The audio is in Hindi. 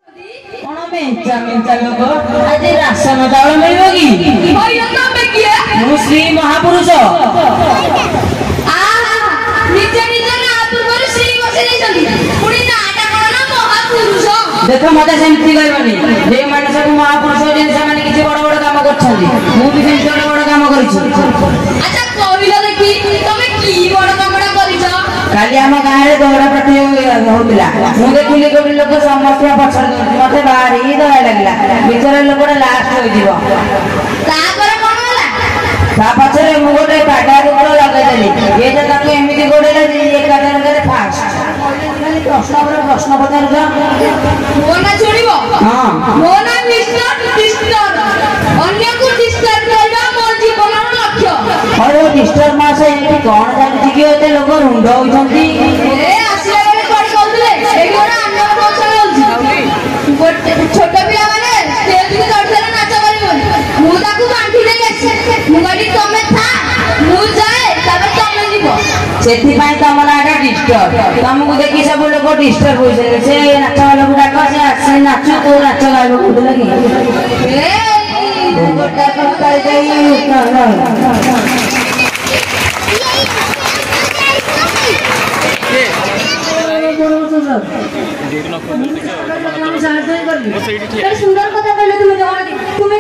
कौन मेंचा मेंचा लोग आज राशन चावल मिलबो की भैया तमे किए श्री महापुरुष आ निजे निजे ना पूर्व श्री बसले चली पुणी नाटा कोन ना महापुरुष देखो मते सेमती कहबनी जे माने सब महापुरुष जे से माने किछि बड़ बड़ काम करछन्ती मु भी सेमती बड़ बड़ काम करिछु अच्छा कहिलो देखी तमे की बड़ कामडा करिছো काली हम गाँ रे दौड़ा प्रतियोगिता होतिला मु देखिली गोटे लोक समस्त पछड़ दउछि मते भारी दया लागला बिचारा लोकटा लास्ट होई जीव तापर कोन होला ता पछरे मु गोटे काटा कुकुर लगे देली ये जे ताके एमिति गोडेला जे एकादन करे फास्ट प्रश्न पचार मो ना छोड़िबो हां मो ना मिस्टर अन्य को डिस्टर्ब करबा मोर जीवनर लक्ष्य अरे डिस्टर्ब मासे एठी कोन जानि कि एते लोक रुंड होइछन्ती ए आसिला बेले कोन कहउले एही गोरा अन्य पछा होउछि गोटे छोट पिला माने स्टेज को चढ़ले नाच करिबो मु ताकू बांधी दे आछे मु गाडी तमे था मु जाए तबे तमे जीवो सेठी पाई तम नाटा डिस्टर्ब तुमको देखि सब लोग डिस्टर्ब होइछे से नाच वाला बुडा का से आसे नाचू तो नाच गाइबो कुद लगी ए गोटा कर देई सुंदर कथा कहले तुम जवान तुम